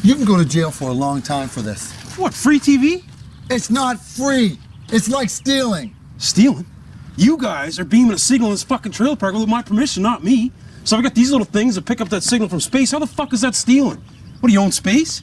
You can go to jail for a long time for this. What, free TV? It's not free. It's like stealing. Stealing? You guys are beaming a signal in this fucking trailer park with my permission, not me. So I got these little things that pick up that signal from space. How the fuck is that stealing? What, do you own space?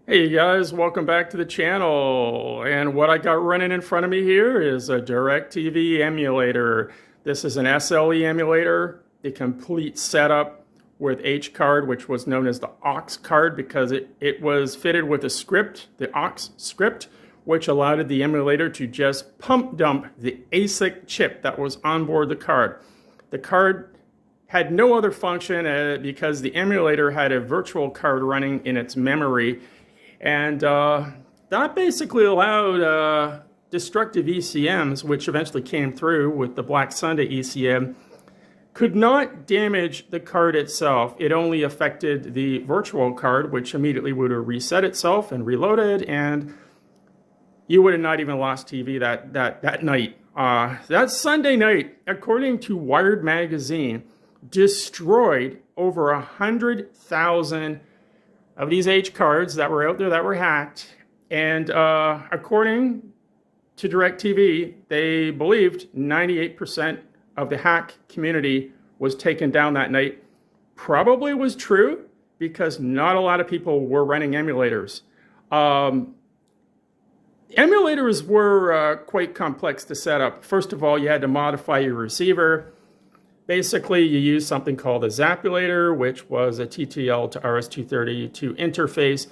Hey guys, welcome back to the channel. And what I got running in front of me here is a DirecTV emulator. This is an SLE emulator, the complete setup with H-card, which was known as the aux card because it was fitted with a script, the aux script, which allowed the emulator to just pump dump the ASIC chip that was on board the card. The card had no other function because the emulator had a virtual card running in its memory. And that basically allowed destructive ECMs, which eventually came through with the Black Sunday ECM, could not damage the card itself. It only affected the virtual card, which immediately would have reset itself and reloaded, and you would have not even lost TV that night. That Sunday night, according to Wired magazine, destroyed over 100,000 of these H cards that were out there that were hacked. And according to DirecTV, they believed 98% of the hack community was taken down that night. Probably was true because not a lot of people were running emulators. Emulators were quite complex to set up. First of all, you had to modify your receiver. Basically, you use something called a Zapulator, which was a TTL to RS-232 interface.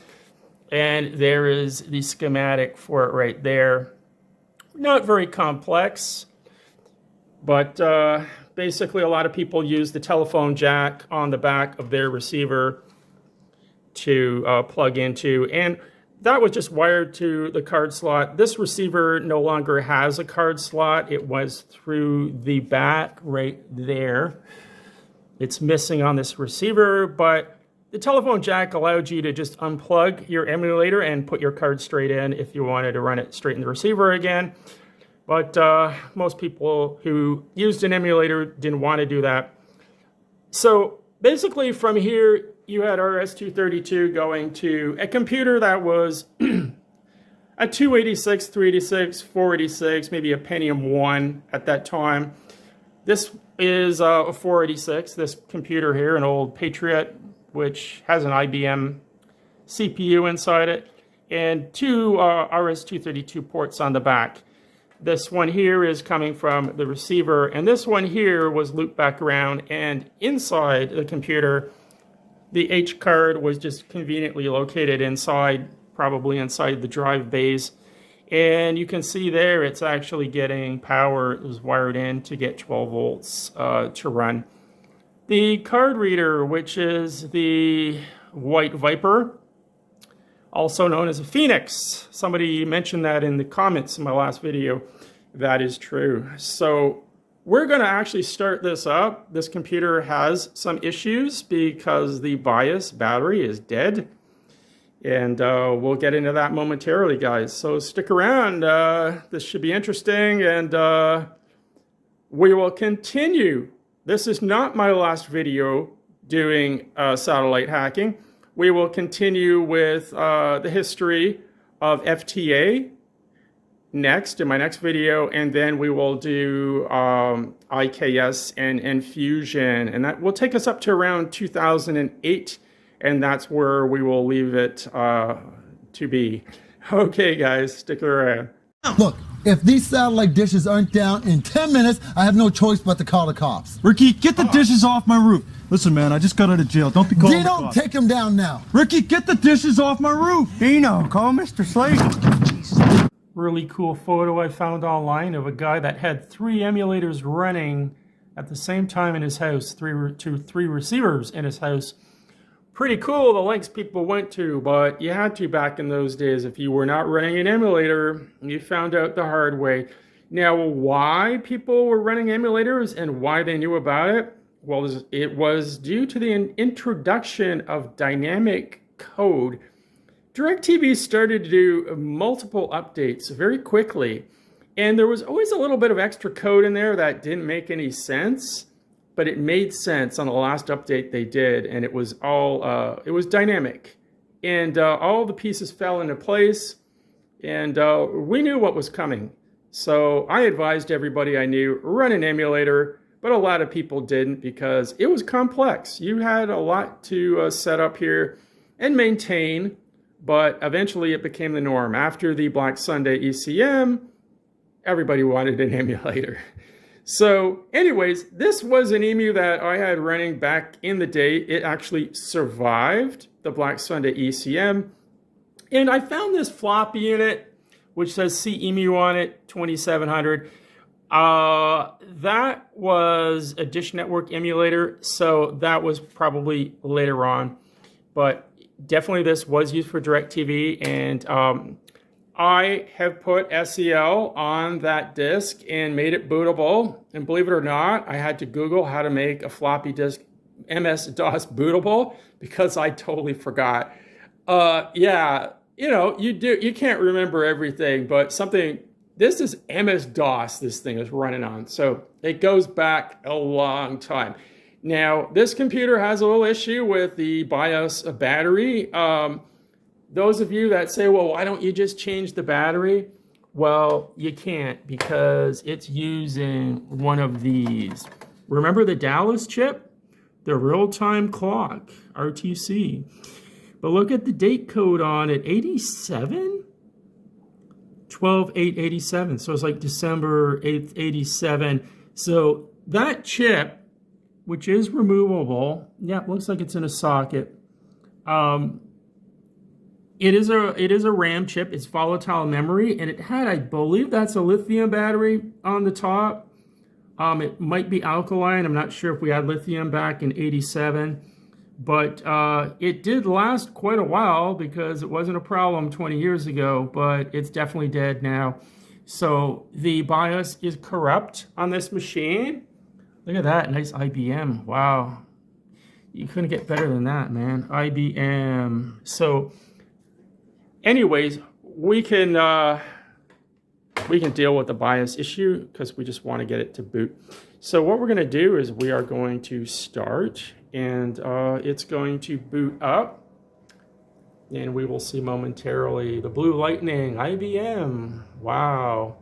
And there is the schematic for it right there. Not very complex, but basically a lot of people use the telephone jack on the back of their receiver to plug into. And that was just wired to the card slot. This receiver no longer has a card slot. It was through the back right there. It's missing on this receiver, but the telephone jack allowed you to just unplug your emulator and put your card straight in if you wanted to run it straight in the receiver again. But most people who used an emulator didn't want to do that. So basically from here, you had RS-232 going to a computer that was a 286, 386, 486, maybe a Pentium 1 at that time. This is a 486, this computer here, an old Patriot, which has an IBM CPU inside it, and two RS-232 ports on the back. This one here is coming from the receiver, and this one here was looped back around, and inside the computer, the H card was just conveniently located inside, probably inside the drive bays. And you can see there it's actually getting power. It was wired in to get 12 volts to run. The card reader, which is the White Viper, also known as a Phoenix. Somebody mentioned that in the comments in my last video. That is true. So we're going to actually start this up. This computer has some issues because the BIOS battery is dead. And we'll get into that momentarily, guys. So stick around. This should be interesting. And we will continue. This is not my last video doing satellite hacking. We will continue with the history of FTA next in my next video, and then we will do IKS and Fusion, and that will take us up to around 2008, and that's where we will leave it to be. Okay, guys, stick around. Look, if these satellite dishes aren't down in 10 minutes, I have no choice but to call the cops. Ricky, get the dishes off my roof. Listen, man, I just got out of jail. Don't be calling the Dino, cops. take them down now. Ricky, get the dishes off my roof. Dino, call Mr. Slade. Really cool photo I found online of a guy that had 3 emulators running at the same time in his house, three receivers in his house. Pretty cool, the lengths people went to, but you had to back in those days. If you were not running an emulator, you found out the hard way. Now, why people were running emulators and why they knew about it? Well, it was due to the introduction of dynamic code. DirecTV started to do multiple updates very quickly, and there was always a little bit of extra code in there that didn't make any sense, but it made sense on the last update they did, and it was all, it was dynamic. And all the pieces fell into place, and we knew what was coming. So I advised everybody I knew, run an emulator, but a lot of people didn't because it was complex. You had a lot to set up here and maintain, but eventually it became the norm. After the Black Sunday ECM, everybody wanted an emulator. So anyways, this was an emu that I had running back in the day. It actually survived the Black Sunday ECM. And I found this floppy in it, which says CEMU on it, 2700. That was a Dish Network emulator, so that was probably later on. But definitely this was used for DirecTV, and I have put SEL on that disk and made it bootable. And believe it or not, I had to Google how to make a floppy disk MS-DOS bootable because I totally forgot. Yeah, you know, you can't remember everything, but this is MS-DOS this thing is running on. So it goes back a long time. Now, this computer has a little issue with the BIOS battery. Those of you that say, well, why don't you just change the battery? Well, you can't because it's using one of these. Remember the Dallas chip? The real-time clock, RTC. But look at the date code on it, 87? 12/8/87. So it's like December 8th, 87. So that chip, which is removable, yeah, it looks like it's in a socket. It is a RAM chip. It's volatile memory, and it had, I believe, that's a lithium battery on the top. It might be alkaline. I'm not sure if we had lithium back in 87, but it did last quite a while because it wasn't a problem 20 years ago, but it's definitely dead now. So the BIOS is corrupt on this machine. Look at that, nice IBM. Wow, you couldn't get better than that, man. IBM. So anyways, we can deal with the BIOS issue because we just want to get it to boot. So what we're going to do is we are going to start, and it's going to boot up, and we will see momentarily the blue lightning, IBM. Wow.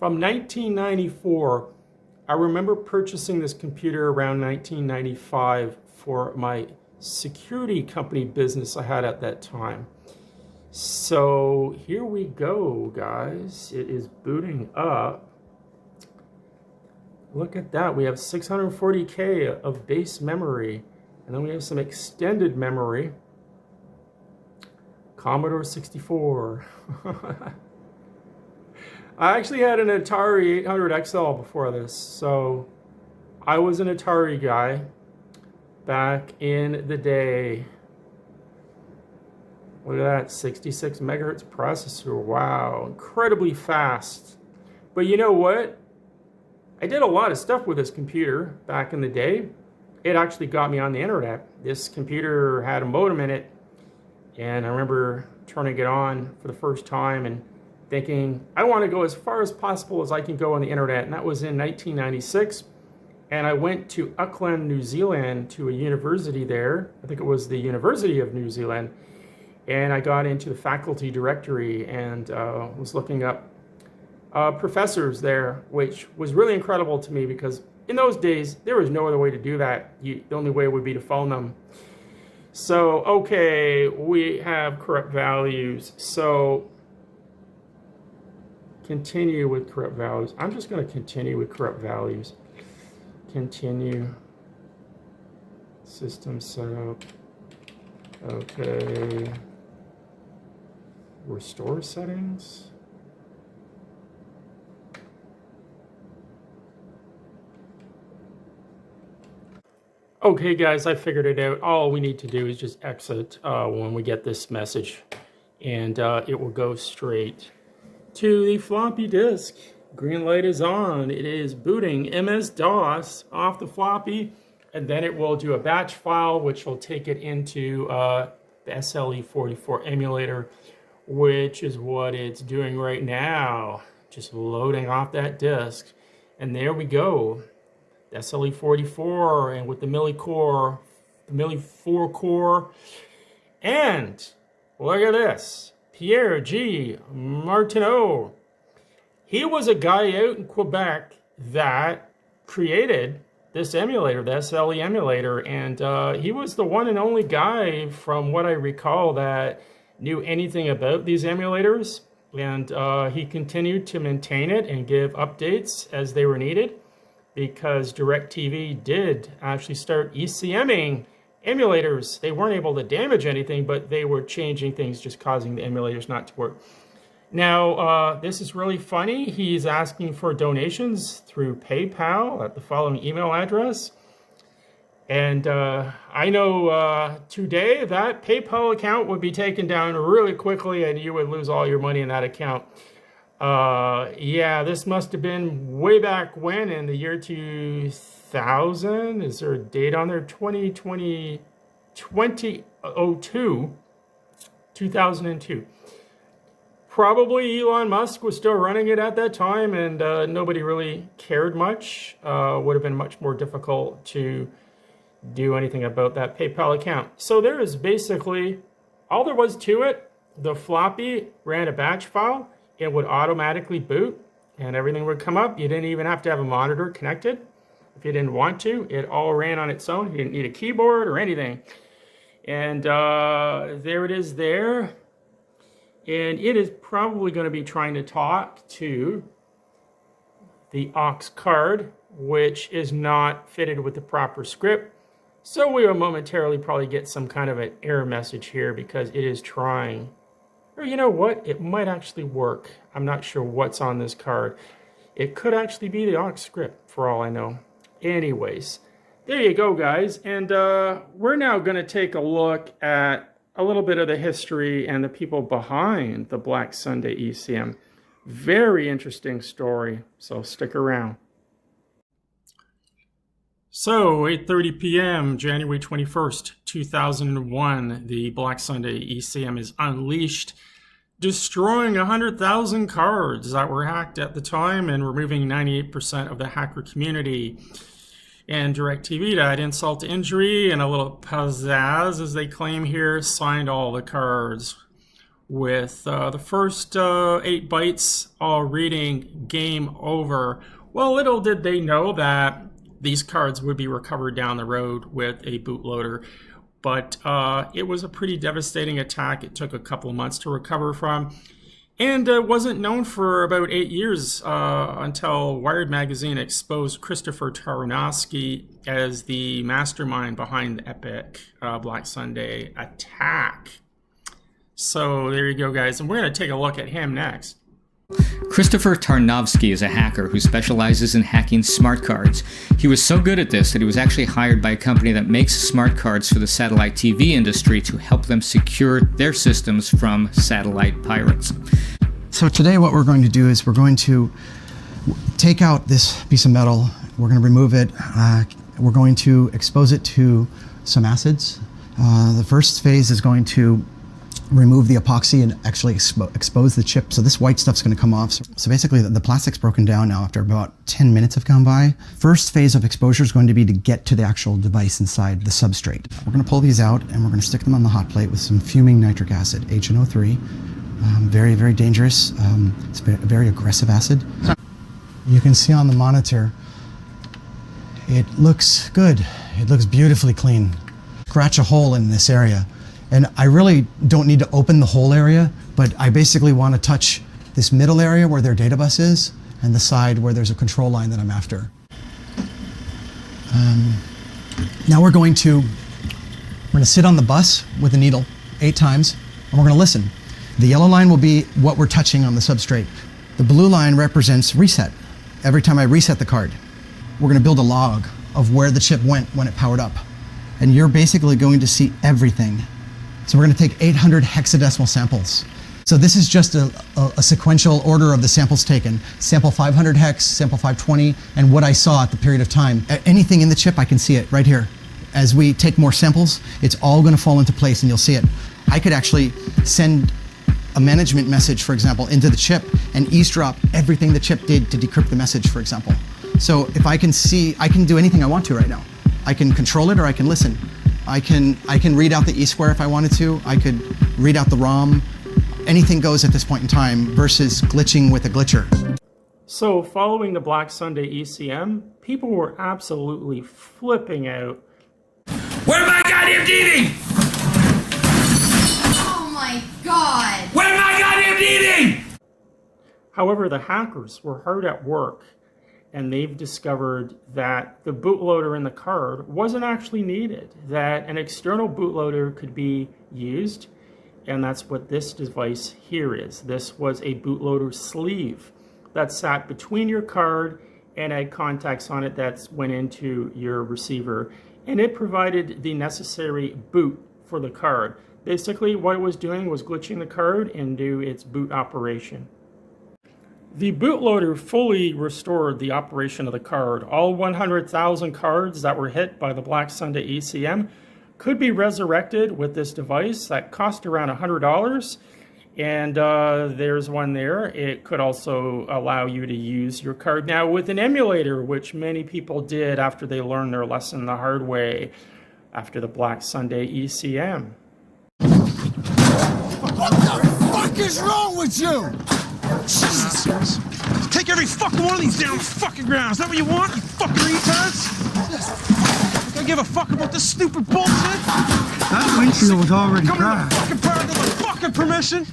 From 1994, I remember purchasing this computer around 1995 for my security company business I had at that time. So here we go, guys. It is booting up. Look at that. We have 640K of base memory, and then we have some extended memory. Commodore 64. I actually had an Atari 800 XL before this, so I was an Atari guy back in the day. Look at that, 66 megahertz processor. Wow, incredibly fast. But you know what? I did a lot of stuff with this computer back in the day. It actually got me on the internet. This computer had a modem in it, and I remember turning it on for the first time and thinking, I want to go as far as possible as I can go on the internet, and that was in 1996. And I went to Auckland, New Zealand, to a university there. I think it was the University of New Zealand. And I got into the faculty directory and was looking up professors there, which was really incredible to me because in those days, there was no other way to do that. The only way would be to phone them. So, okay, we have corrupt values. So, continue with corrupt values. I'm just going to continue with corrupt values. Continue. System setup. Okay. Restore settings. Okay guys, I figured it out. All we need to do is just exit when we get this message, and it will go straight to the floppy disk. Green light is on. It is booting MS-DOS off the floppy, and then it will do a batch file which will take it into the SLE44 emulator, which is what it's doing right now. Just loading off that disk. And there we go. The SLE44 and with the Milli core, the Milli 4 core. And look at this. Pierre G. Martineau. He was a guy out in Quebec that created this emulator, the SLE emulator, and he was the one and only guy, from what I recall, that knew anything about these emulators, and he continued to maintain it and give updates as they were needed, because DirecTV did actually start ECMing emulators. They weren't able to damage anything, but they were changing things, just causing the emulators not to work. Now, this is really funny. He's asking for donations through PayPal at the following email address. And I know today that PayPal account would be taken down really quickly and you would lose all your money in that account. Yeah, this must have been way back when, in the year 2000. Is there a date on there? 2002. Probably Elon Musk was still running it at that time, and nobody really cared much. Would have been much more difficult to do anything about that PayPal account. So there is basically all there was to it. The floppy ran a batch file. It would automatically boot, and everything would come up. You didn't even have to have a monitor connected if you didn't want to. It all ran on its own. You didn't need a keyboard or anything. And there it is there. And it is probably going to be trying to talk to the aux card, which is not fitted with the proper script. So we will momentarily probably get some kind of an error message here, because it is trying. Or you know what? It might actually work. I'm not sure what's on this card. It could actually be the aux script, for all I know. Anyways, there you go, guys. And we're now going to take a look at a little bit of the history and the people behind the Black Sunday ECM. Very interesting story, so stick around. So, 8:30 p.m., January 21st, 2001, the Black Sunday ECM is unleashed, destroying 100,000 cards that were hacked at the time and removing 98% of the hacker community. And DirecTV, to add insult to injury and a little pizzazz, as they claim here, signed all the cards, with the first 8 bytes all reading game over. Well, little did they know that these cards would be recovered down the road with a bootloader. But it was a pretty devastating attack. It took a couple of months to recover from. And wasn't known for about 8 years until Wired magazine exposed Christopher Tarnowski as the mastermind behind the epic Black Sunday attack. So there you go, guys. And we're going to take a look at him next. Christopher Tarnowski is a hacker who specializes in hacking smart cards. He was so good at this that he was actually hired by a company that makes smart cards for the satellite TV industry to help them secure their systems from satellite pirates. So today what we're going to do is we're going to take out this piece of metal, we're going to remove it, we're going to expose it to some acids. The first phase is going to remove the epoxy and actually expose the chip. So this white stuff's going to come off. So basically the plastic's broken down now after about 10 minutes have gone by. First phase of exposure is going to be to get to the actual device inside the substrate. We're going to pull these out and we're going to stick them on the hot plate with some fuming nitric acid, HNO3. Very, very dangerous. It's a very aggressive acid. You can see on the monitor, it looks good. It looks beautifully clean. Scratch a hole in this area. And I really don't need to open the whole area, but I basically want to touch this middle area where their data bus is and the side where there's a control line that I'm after. Now we're going to sit on the bus with a needle 8 times and we're going to listen. The yellow line will be what we're touching on the substrate. The blue line represents reset. Every time I reset the card, we're going to build a log of where the chip went when it powered up. And you're basically going to see everything. So we're going to take 800 hexadecimal samples. So this is just a sequential order of the samples taken. Sample 500 hex, sample 520, and what I saw at the period of time. Anything in the chip, I can see it right here. As we take more samples, it's all going to fall into place and you'll see it. I could actually send a management message, for example, into the chip and eavesdrop everything the chip did to decrypt the message, for example. So if I can see, I can do anything I want to right now. I can control it or I can listen. I can read out the E-square if I wanted to. I could read out the ROM. Anything goes at this point in time versus glitching with a glitcher. So following the Black Sunday ECM, people were absolutely flipping out. Where's my goddamn TV? Oh my god! Where's my goddamn TV? However, the hackers were hard at work, and they've discovered that the bootloader in the card wasn't actually needed, that an external bootloader could be used, and that's what this device here is. This was a bootloader sleeve that sat between your card and had contacts on it that went into your receiver, and it provided the necessary boot for the card. Basically, what it was doing was glitching the card into its boot operation. The bootloader fully restored the operation of the card. All 100,000 cards that were hit by the Black Sunday ECM could be resurrected with this device that cost around $100. And there's one there. It could also allow you to use your card now with an emulator, which many people did after they learned their lesson the hard way after the Black Sunday ECM. What the fuck is wrong with you? Jesus. Take every fucking one of these down the fucking ground. Is that what you want, you fucking retards? Don't give a fuck about this stupid bullshit. That windshield was already Come dry. in the fucking park with my fucking permission.